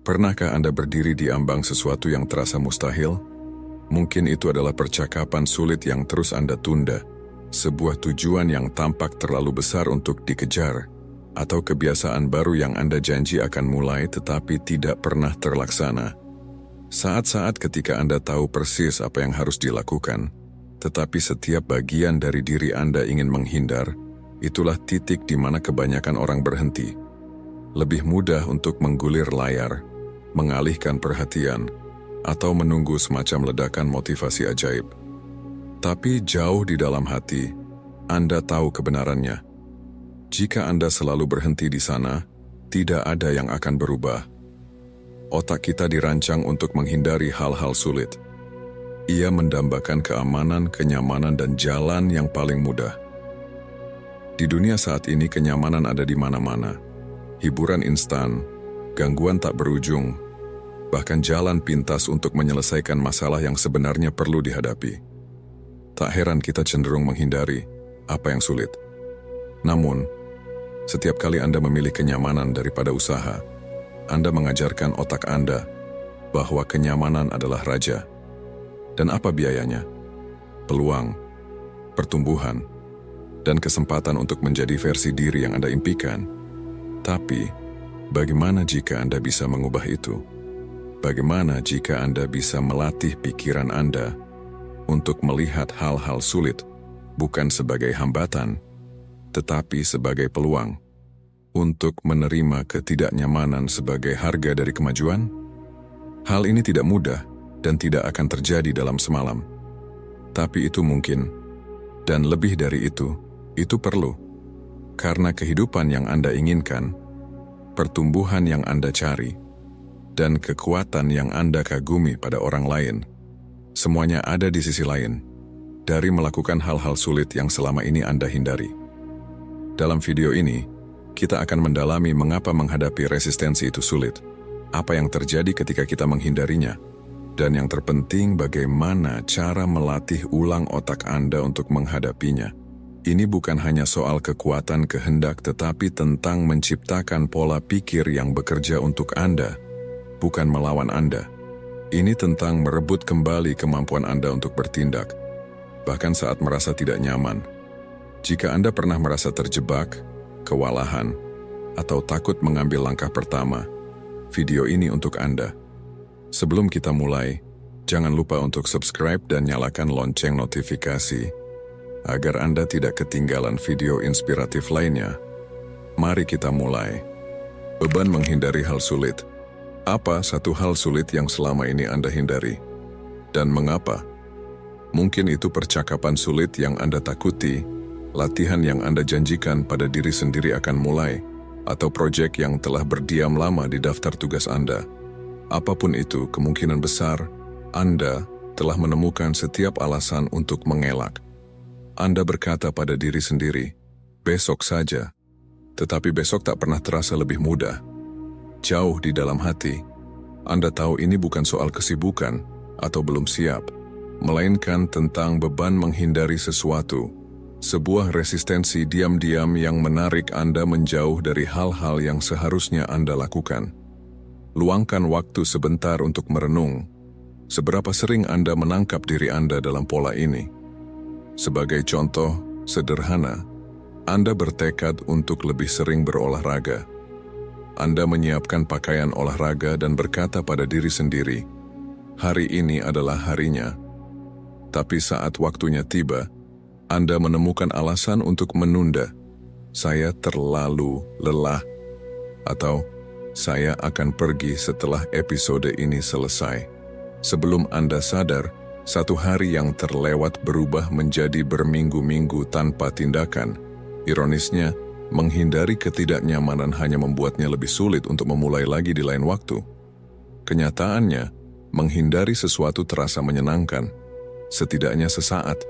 Pernahkah Anda berdiri di ambang sesuatu yang terasa mustahil? Mungkin itu adalah percakapan sulit yang terus Anda tunda, sebuah tujuan yang tampak terlalu besar untuk dikejar, atau kebiasaan baru yang Anda janji akan mulai tetapi tidak pernah terlaksana. Saat-saat ketika Anda tahu persis apa yang harus dilakukan, tetapi setiap bagian dari diri Anda ingin menghindar, itulah titik di mana kebanyakan orang berhenti. Lebih mudah untuk menggulir layar, mengalihkan perhatian, atau menunggu semacam ledakan motivasi ajaib. Tapi jauh di dalam hati, Anda tahu kebenarannya. Jika Anda selalu berhenti di sana, tidak ada yang akan berubah. Otak kita dirancang untuk menghindari hal-hal sulit. Ia mendambakan keamanan, kenyamanan, dan jalan yang paling mudah. Di dunia saat ini, kenyamanan ada di mana-mana. Hiburan instan, gangguan tak berujung, bahkan jalan pintas untuk menyelesaikan masalah yang sebenarnya perlu dihadapi. Tak heran kita cenderung menghindari apa yang sulit. Namun, setiap kali Anda memilih kenyamanan daripada usaha, Anda mengajarkan otak Anda bahwa kenyamanan adalah raja. Dan apa biayanya? Peluang, pertumbuhan, dan kesempatan untuk menjadi versi diri yang Anda impikan. Tapi, bagaimana jika Anda bisa mengubah itu? Bagaimana jika Anda bisa melatih pikiran Anda untuk melihat hal-hal sulit bukan sebagai hambatan, tetapi sebagai peluang untuk menerima ketidaknyamanan sebagai harga dari kemajuan? Hal ini tidak mudah dan tidak akan terjadi dalam semalam. Tapi itu mungkin, dan lebih dari itu perlu. Karena kehidupan yang Anda inginkan, pertumbuhan yang Anda cari, dan kekuatan yang Anda kagumi pada orang lain, semuanya ada di sisi lain, dari melakukan hal-hal sulit yang selama ini Anda hindari. Dalam video ini, kita akan mendalami mengapa menghadapi resistensi itu sulit, apa yang terjadi ketika kita menghindarinya, dan yang terpenting bagaimana cara melatih ulang otak Anda untuk menghadapinya. Ini bukan hanya soal kekuatan kehendak tetapi tentang menciptakan pola pikir yang bekerja untuk Anda, bukan melawan Anda. Ini tentang merebut kembali kemampuan Anda untuk bertindak, bahkan saat merasa tidak nyaman. Jika Anda pernah merasa terjebak, kewalahan, atau takut mengambil langkah pertama, video ini untuk Anda. Sebelum kita mulai, jangan lupa untuk subscribe dan nyalakan lonceng notifikasi, agar Anda tidak ketinggalan video inspiratif lainnya. Mari kita mulai. Beban menghindari hal sulit. Apa satu hal sulit yang selama ini Anda hindari? Dan mengapa? Mungkin itu percakapan sulit yang Anda takuti, latihan yang Anda janjikan pada diri sendiri akan mulai, atau proyek yang telah berdiam lama di daftar tugas Anda. Apapun itu, kemungkinan besar Anda telah menemukan setiap alasan untuk mengelak. Anda berkata pada diri sendiri, besok saja. Tetapi besok tak pernah terasa lebih mudah. Jauh di dalam hati, Anda tahu ini bukan soal kesibukan atau belum siap, melainkan tentang beban menghindari sesuatu, sebuah resistensi diam-diam yang menarik Anda menjauh dari hal-hal yang seharusnya Anda lakukan. Luangkan waktu sebentar untuk merenung, seberapa sering Anda menangkap diri Anda dalam pola ini. Sebagai contoh sederhana, Anda bertekad untuk lebih sering berolahraga. Anda menyiapkan pakaian olahraga dan berkata pada diri sendiri, hari ini adalah harinya. Tapi saat waktunya tiba, Anda menemukan alasan untuk menunda. Saya terlalu lelah, atau saya akan pergi setelah episode ini selesai. Sebelum Anda sadar, satu hari yang terlewat berubah menjadi berminggu-minggu tanpa tindakan. Ironisnya, menghindari ketidaknyamanan hanya membuatnya lebih sulit untuk memulai lagi di lain waktu. Kenyataannya, menghindari sesuatu terasa menyenangkan, setidaknya sesaat.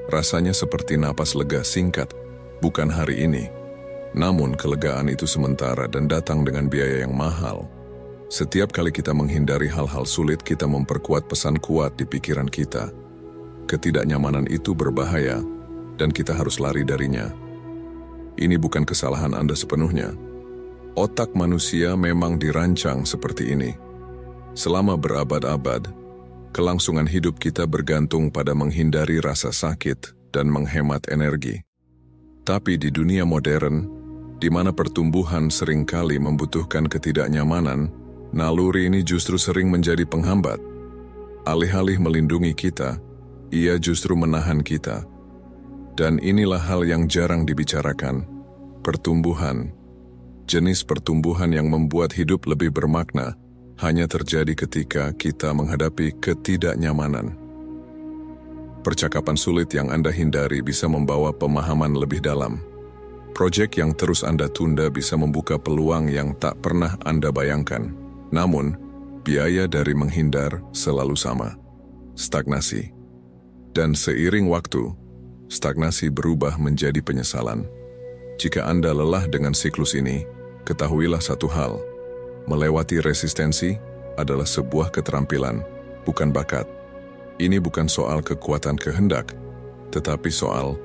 Rasanya seperti napas lega singkat, bukan hari ini. Namun kelegaan itu sementara dan datang dengan biaya yang mahal. Setiap kali kita menghindari hal-hal sulit, kita memperkuat pesan kuat di pikiran kita. Ketidaknyamanan itu berbahaya, dan kita harus lari darinya. Ini bukan kesalahan Anda sepenuhnya. Otak manusia memang dirancang seperti ini. Selama berabad-abad, kelangsungan hidup kita bergantung pada menghindari rasa sakit dan menghemat energi. Tapi di dunia modern, di mana pertumbuhan seringkali membutuhkan ketidaknyamanan, naluri ini justru sering menjadi penghambat. Alih-alih melindungi kita, ia justru menahan kita. Dan inilah hal yang jarang dibicarakan, pertumbuhan. Jenis pertumbuhan yang membuat hidup lebih bermakna hanya terjadi ketika kita menghadapi ketidaknyamanan. Percakapan sulit yang Anda hindari bisa membawa pemahaman lebih dalam. Proyek yang terus Anda tunda bisa membuka peluang yang tak pernah Anda bayangkan. Namun, biaya dari menghindar selalu sama, stagnasi. Dan seiring waktu, stagnasi berubah menjadi penyesalan. Jika Anda lelah dengan siklus ini, ketahuilah satu hal, melewati resistensi adalah sebuah keterampilan, bukan bakat. Ini bukan soal kekuatan kehendak, tetapi soal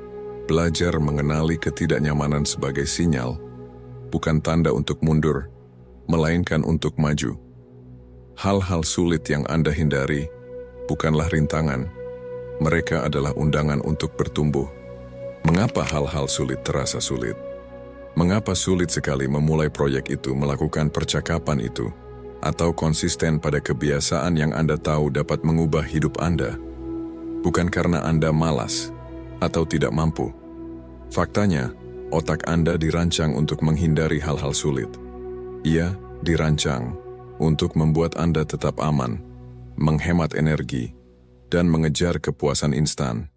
belajar mengenali ketidaknyamanan sebagai sinyal, bukan tanda untuk mundur, melainkan untuk maju. Hal-hal sulit yang Anda hindari bukanlah rintangan, mereka adalah undangan untuk bertumbuh. Mengapa hal-hal sulit terasa sulit? Mengapa sulit sekali memulai proyek itu, melakukan percakapan itu, atau konsisten pada kebiasaan yang Anda tahu dapat mengubah hidup Anda? Bukan karena Anda malas atau tidak mampu. Faktanya, otak Anda dirancang untuk menghindari hal-hal sulit. Ia dirancang untuk membuat Anda tetap aman, menghemat energi, dan mengejar kepuasan instan.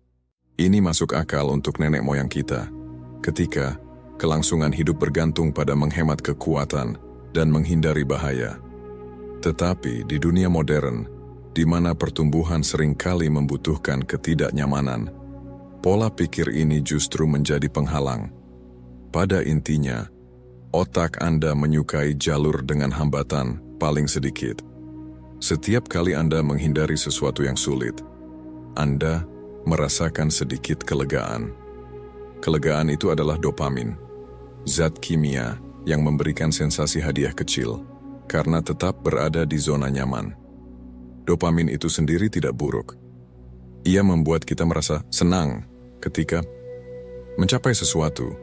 Ini masuk akal untuk nenek moyang kita, ketika kelangsungan hidup bergantung pada menghemat kekuatan dan menghindari bahaya. Tetapi di dunia modern, di mana pertumbuhan seringkali membutuhkan ketidaknyamanan, pola pikir ini justru menjadi penghalang. Pada intinya, otak Anda menyukai jalur dengan hambatan paling sedikit. Setiap kali Anda menghindari sesuatu yang sulit, Anda merasakan sedikit kelegaan. Kelegaan itu adalah dopamin, zat kimia yang memberikan sensasi hadiah kecil karena tetap berada di zona nyaman. Dopamin itu sendiri tidak buruk. Ia membuat kita merasa senang ketika mencapai sesuatu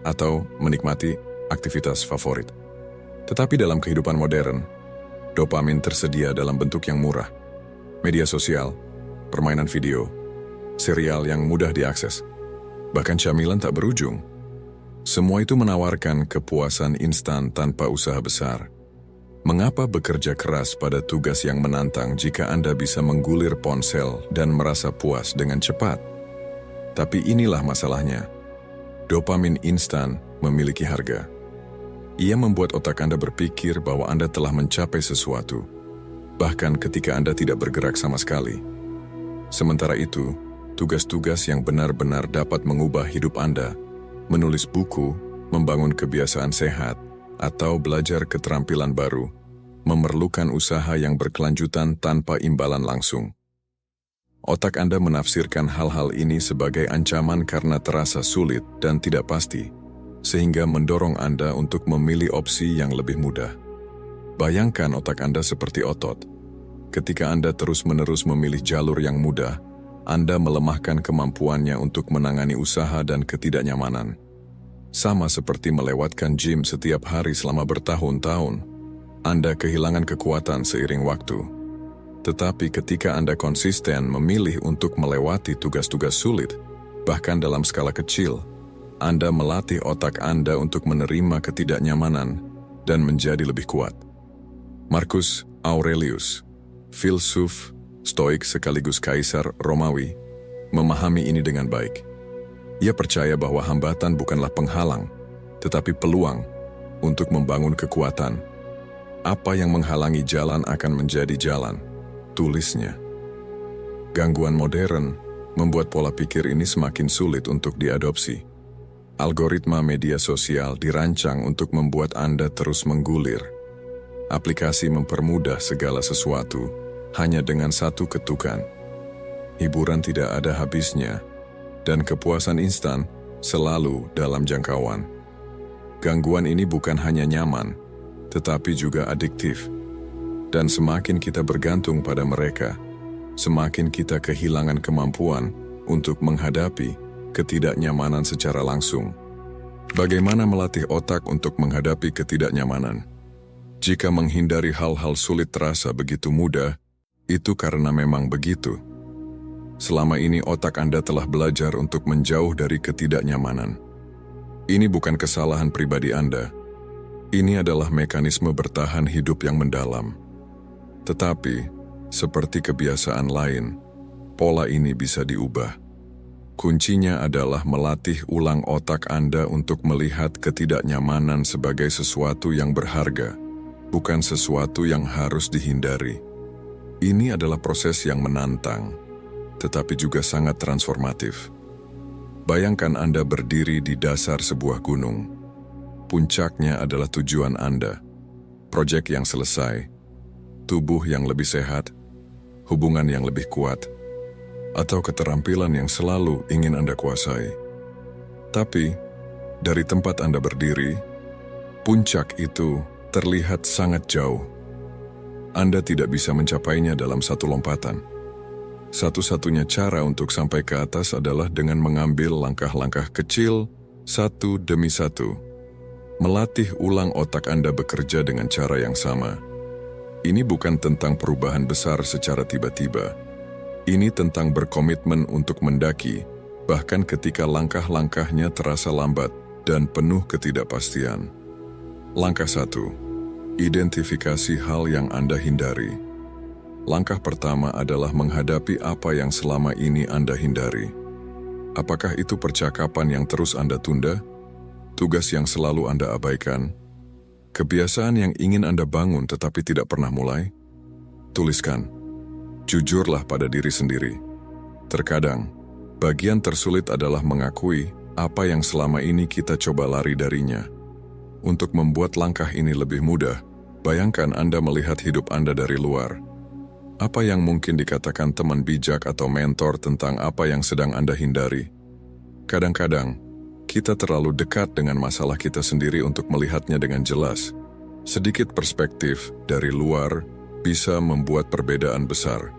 atau menikmati aktivitas favorit. Tetapi dalam kehidupan modern, dopamin tersedia dalam bentuk yang murah. Media sosial, permainan video, serial yang mudah diakses, bahkan camilan tak berujung. Semua itu menawarkan kepuasan instan tanpa usaha besar. Mengapa bekerja keras pada tugas yang menantang jika Anda bisa menggulir ponsel dan merasa puas dengan cepat? Tapi inilah masalahnya. Dopamin instan memiliki harga. Ia membuat otak Anda berpikir bahwa Anda telah mencapai sesuatu, bahkan ketika Anda tidak bergerak sama sekali. Sementara itu, tugas-tugas yang benar-benar dapat mengubah hidup Anda, menulis buku, membangun kebiasaan sehat, atau belajar keterampilan baru, memerlukan usaha yang berkelanjutan tanpa imbalan langsung. Otak Anda menafsirkan hal-hal ini sebagai ancaman karena terasa sulit dan tidak pasti, sehingga mendorong Anda untuk memilih opsi yang lebih mudah. Bayangkan otak Anda seperti otot. Ketika Anda terus-menerus memilih jalur yang mudah, Anda melemahkan kemampuannya untuk menangani usaha dan ketidaknyamanan. Sama seperti melewatkan gym setiap hari selama bertahun-tahun, Anda kehilangan kekuatan seiring waktu. Tetapi ketika Anda konsisten memilih untuk melewati tugas-tugas sulit, bahkan dalam skala kecil, Anda melatih otak Anda untuk menerima ketidaknyamanan dan menjadi lebih kuat. Marcus Aurelius, filsuf Stoik sekaligus kaisar Romawi, memahami ini dengan baik. Ia percaya bahwa hambatan bukanlah penghalang, tetapi peluang untuk membangun kekuatan. Apa yang menghalangi jalan akan menjadi jalan, tulisnya. Gangguan modern membuat pola pikir ini semakin sulit untuk diadopsi. Algoritma media sosial dirancang untuk membuat Anda terus menggulir. Aplikasi mempermudah segala sesuatu hanya dengan satu ketukan. Hiburan tidak ada habisnya, dan kepuasan instan selalu dalam jangkauan. Gangguan ini bukan hanya nyaman, tetapi juga adiktif. Dan semakin kita bergantung pada mereka, semakin kita kehilangan kemampuan untuk menghadapi ketidaknyamanan secara langsung. Bagaimana melatih otak untuk menghadapi ketidaknyamanan? Jika menghindari hal-hal sulit terasa begitu mudah, itu karena memang begitu. Selama ini otak Anda telah belajar untuk menjauh dari ketidaknyamanan. Ini bukan kesalahan pribadi Anda. Ini adalah mekanisme bertahan hidup yang mendalam. Tetapi, seperti kebiasaan lain, pola ini bisa diubah. Kuncinya adalah melatih ulang otak Anda untuk melihat ketidaknyamanan sebagai sesuatu yang berharga, bukan sesuatu yang harus dihindari. Ini adalah proses yang menantang, tetapi juga sangat transformatif. Bayangkan Anda berdiri di dasar sebuah gunung. Puncaknya adalah tujuan Anda, proyek yang selesai, tubuh yang lebih sehat, hubungan yang lebih kuat, atau keterampilan yang selalu ingin Anda kuasai. Tapi, dari tempat Anda berdiri, puncak itu terlihat sangat jauh. Anda tidak bisa mencapainya dalam satu lompatan. Satu-satunya cara untuk sampai ke atas adalah dengan mengambil langkah-langkah kecil, satu demi satu. Melatih ulang otak Anda bekerja dengan cara yang sama. Ini bukan tentang perubahan besar secara tiba-tiba. Ini tentang berkomitmen untuk mendaki, bahkan ketika langkah-langkahnya terasa lambat dan penuh ketidakpastian. Langkah 1. Identifikasi hal yang Anda hindari. Langkah pertama adalah menghadapi apa yang selama ini Anda hindari. Apakah itu percakapan yang terus Anda tunda? Tugas yang selalu Anda abaikan? Kebiasaan yang ingin Anda bangun tetapi tidak pernah mulai? Tuliskan. Jujurlah pada diri sendiri. Terkadang, bagian tersulit adalah mengakui apa yang selama ini kita coba lari darinya. Untuk membuat langkah ini lebih mudah, bayangkan Anda melihat hidup Anda dari luar. Apa yang mungkin dikatakan teman bijak atau mentor tentang apa yang sedang Anda hindari? Kadang-kadang, kita terlalu dekat dengan masalah kita sendiri untuk melihatnya dengan jelas. Sedikit perspektif dari luar bisa membuat perbedaan besar.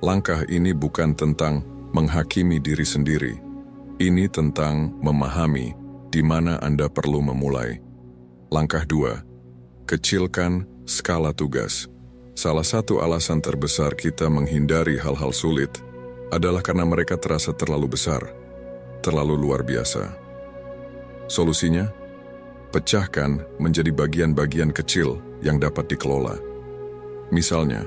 Langkah ini bukan tentang menghakimi diri sendiri. Ini tentang memahami di mana Anda perlu memulai. Langkah 2. Kecilkan skala tugas. Salah satu alasan terbesar kita menghindari hal-hal sulit adalah karena mereka terasa terlalu besar, terlalu luar biasa. Solusinya, pecahkan menjadi bagian-bagian kecil yang dapat dikelola. Misalnya,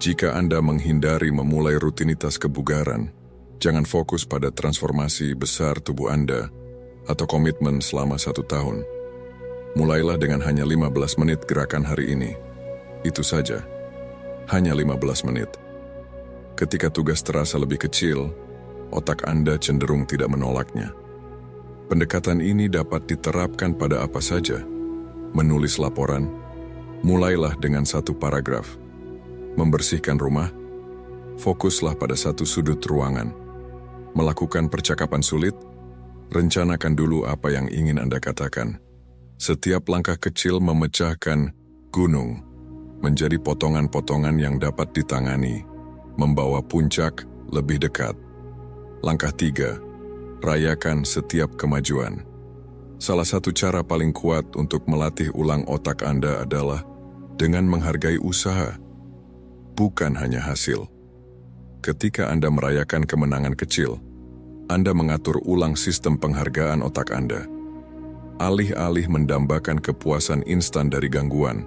jika Anda menghindari memulai rutinitas kebugaran, jangan fokus pada transformasi besar tubuh Anda atau komitmen selama 1 tahun. Mulailah dengan hanya 15 menit gerakan hari ini. Itu saja, hanya 15 menit. Ketika tugas terasa lebih kecil, otak Anda cenderung tidak menolaknya. Pendekatan ini dapat diterapkan pada apa saja. Menulis laporan, mulailah dengan 1 paragraf. Membersihkan rumah, fokuslah pada 1 sudut ruangan. Melakukan percakapan sulit, rencanakan dulu apa yang ingin Anda katakan. Setiap langkah kecil memecahkan gunung menjadi potongan-potongan yang dapat ditangani, membawa puncak lebih dekat. Langkah 3. Rayakan setiap kemajuan. Salah satu cara paling kuat untuk melatih ulang otak Anda adalah dengan menghargai usaha, bukan hanya hasil. Ketika Anda merayakan kemenangan kecil, Anda mengatur ulang sistem penghargaan otak Anda. Alih-alih mendambakan kepuasan instan dari gangguan,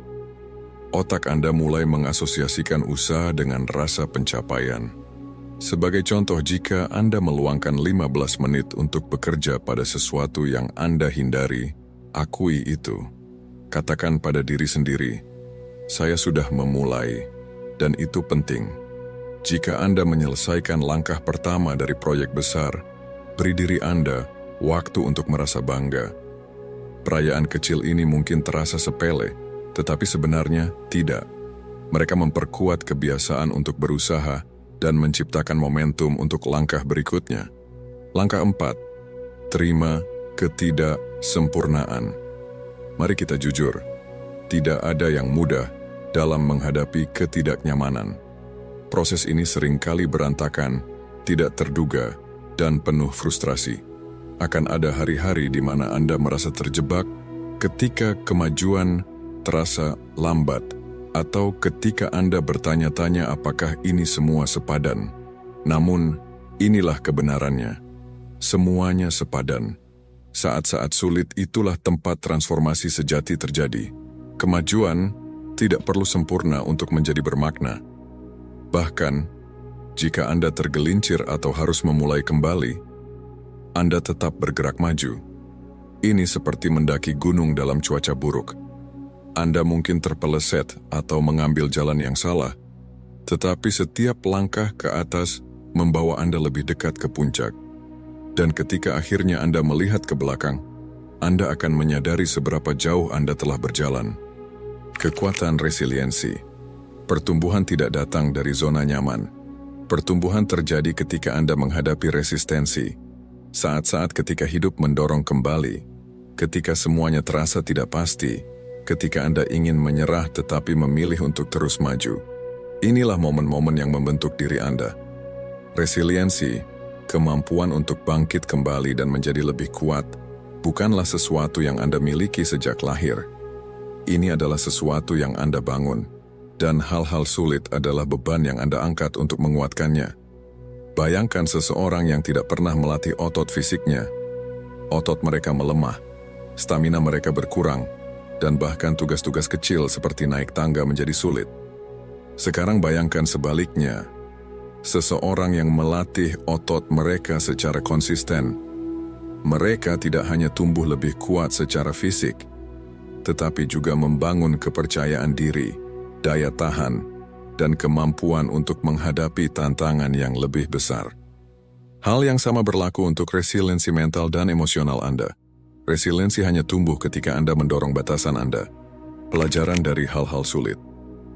otak Anda mulai mengasosiasikan usaha dengan rasa pencapaian. Sebagai contoh, jika Anda meluangkan 15 menit untuk bekerja pada sesuatu yang Anda hindari, akui itu. Katakan pada diri sendiri, saya sudah memulai, dan itu penting. Jika Anda menyelesaikan langkah pertama dari proyek besar, beri diri Anda waktu untuk merasa bangga. Perayaan kecil ini mungkin terasa sepele, tetapi sebenarnya tidak. Mereka memperkuat kebiasaan untuk berusaha dan menciptakan momentum untuk langkah berikutnya. Langkah 4. Terima ketidaksempurnaan. Mari kita jujur, tidak ada yang mudah dalam menghadapi ketidaknyamanan. Proses ini seringkali berantakan, tidak terduga, dan penuh frustrasi. Akan ada hari-hari di mana Anda merasa terjebak ketika kemajuan terasa lambat, atau ketika Anda bertanya-tanya apakah ini semua sepadan. Namun, inilah kebenarannya. Semuanya sepadan. Saat-saat sulit itulah tempat transformasi sejati terjadi. Kemajuan tidak perlu sempurna untuk menjadi bermakna. Bahkan, jika Anda tergelincir atau harus memulai kembali, Anda tetap bergerak maju. Ini seperti mendaki gunung dalam cuaca buruk. Anda mungkin terpeleset atau mengambil jalan yang salah, tetapi setiap langkah ke atas membawa Anda lebih dekat ke puncak. Dan ketika akhirnya Anda melihat ke belakang, Anda akan menyadari seberapa jauh Anda telah berjalan. Kekuatan resiliensi. Pertumbuhan tidak datang dari zona nyaman. Pertumbuhan terjadi ketika Anda menghadapi resistensi. Saat-saat ketika hidup mendorong kembali, ketika semuanya terasa tidak pasti, ketika Anda ingin menyerah tetapi memilih untuk terus maju. Inilah momen-momen yang membentuk diri Anda. Resiliensi, kemampuan untuk bangkit kembali dan menjadi lebih kuat, bukanlah sesuatu yang Anda miliki sejak lahir. Ini adalah sesuatu yang Anda bangun, dan hal-hal sulit adalah beban yang Anda angkat untuk menguatkannya. Bayangkan seseorang yang tidak pernah melatih otot fisiknya. Otot mereka melemah, stamina mereka berkurang, dan bahkan tugas-tugas kecil seperti naik tangga menjadi sulit. Sekarang bayangkan sebaliknya, seseorang yang melatih otot mereka secara konsisten. Mereka tidak hanya tumbuh lebih kuat secara fisik, tetapi juga membangun kepercayaan diri, daya tahan, dan kemampuan untuk menghadapi tantangan yang lebih besar. Hal yang sama berlaku untuk resiliensi mental dan emosional Anda. Resiliensi hanya tumbuh ketika Anda mendorong batasan Anda. Pelajaran dari hal-hal sulit.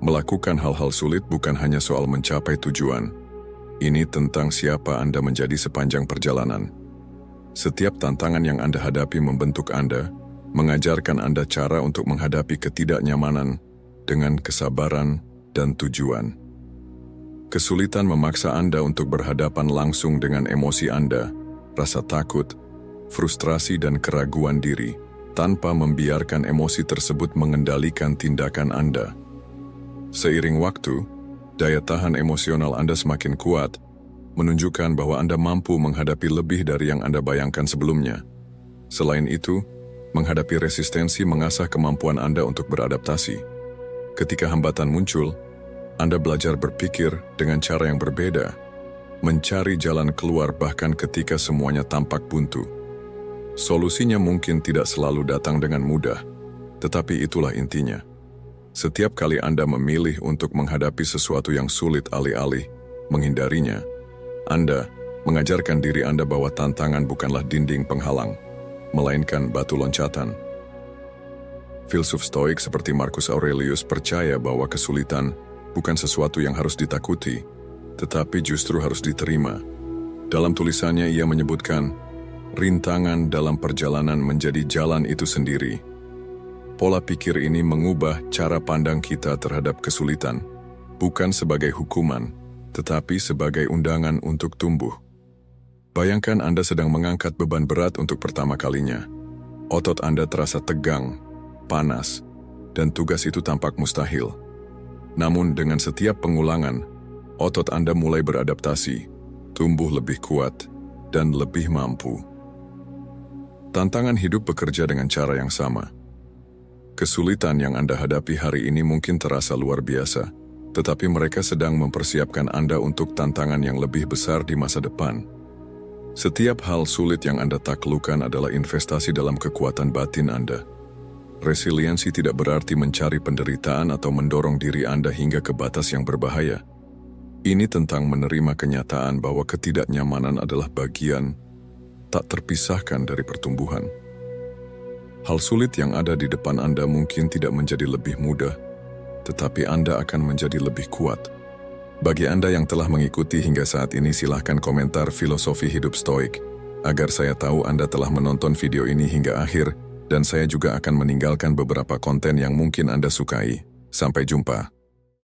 Melakukan hal-hal sulit bukan hanya soal mencapai tujuan. Ini tentang siapa Anda menjadi sepanjang perjalanan. Setiap tantangan yang Anda hadapi membentuk Anda, mengajarkan Anda cara untuk menghadapi ketidaknyamanan dengan kesabaran dan tujuan. Kesulitan memaksa Anda untuk berhadapan langsung dengan emosi Anda, rasa takut, frustrasi dan keraguan diri, tanpa membiarkan emosi tersebut mengendalikan tindakan Anda. Seiring waktu, daya tahan emosional Anda semakin kuat, menunjukkan bahwa Anda mampu menghadapi lebih dari yang Anda bayangkan sebelumnya. Selain itu, menghadapi resistensi mengasah kemampuan Anda untuk beradaptasi. Ketika hambatan muncul, Anda belajar berpikir dengan cara yang berbeda, mencari jalan keluar bahkan ketika semuanya tampak buntu. Solusinya mungkin tidak selalu datang dengan mudah, tetapi itulah intinya. Setiap kali Anda memilih untuk menghadapi sesuatu yang sulit alih-alih menghindarinya, Anda mengajarkan diri Anda bahwa tantangan bukanlah dinding penghalang, melainkan batu loncatan. Filsuf Stoik seperti Marcus Aurelius percaya bahwa kesulitan bukan sesuatu yang harus ditakuti, tetapi justru harus diterima. Dalam tulisannya ia menyebutkan, rintangan dalam perjalanan menjadi jalan itu sendiri. Pola pikir ini mengubah cara pandang kita terhadap kesulitan, bukan sebagai hukuman, tetapi sebagai undangan untuk tumbuh. Bayangkan Anda sedang mengangkat beban berat untuk pertama kalinya. Otot Anda terasa tegang, panas, dan tugas itu tampak mustahil. Namun dengan setiap pengulangan, otot Anda mulai beradaptasi, tumbuh lebih kuat, dan lebih mampu. Tantangan hidup bekerja dengan cara yang sama. Kesulitan yang Anda hadapi hari ini mungkin terasa luar biasa, tetapi mereka sedang mempersiapkan Anda untuk tantangan yang lebih besar di masa depan. Setiap hal sulit yang Anda taklukkan adalah investasi dalam kekuatan batin Anda. Resiliensi tidak berarti mencari penderitaan atau mendorong diri Anda hingga ke batas yang berbahaya. Ini tentang menerima kenyataan bahwa ketidaknyamanan adalah bagian tak terpisahkan dari pertumbuhan. Hal sulit yang ada di depan Anda mungkin tidak menjadi lebih mudah, tetapi Anda akan menjadi lebih kuat. Bagi Anda yang telah mengikuti hingga saat ini, silahkan komentar filosofi hidup Stoik. Agar saya tahu Anda telah menonton video ini hingga akhir, Dan saya juga akan meninggalkan beberapa konten yang mungkin Anda sukai. Sampai jumpa.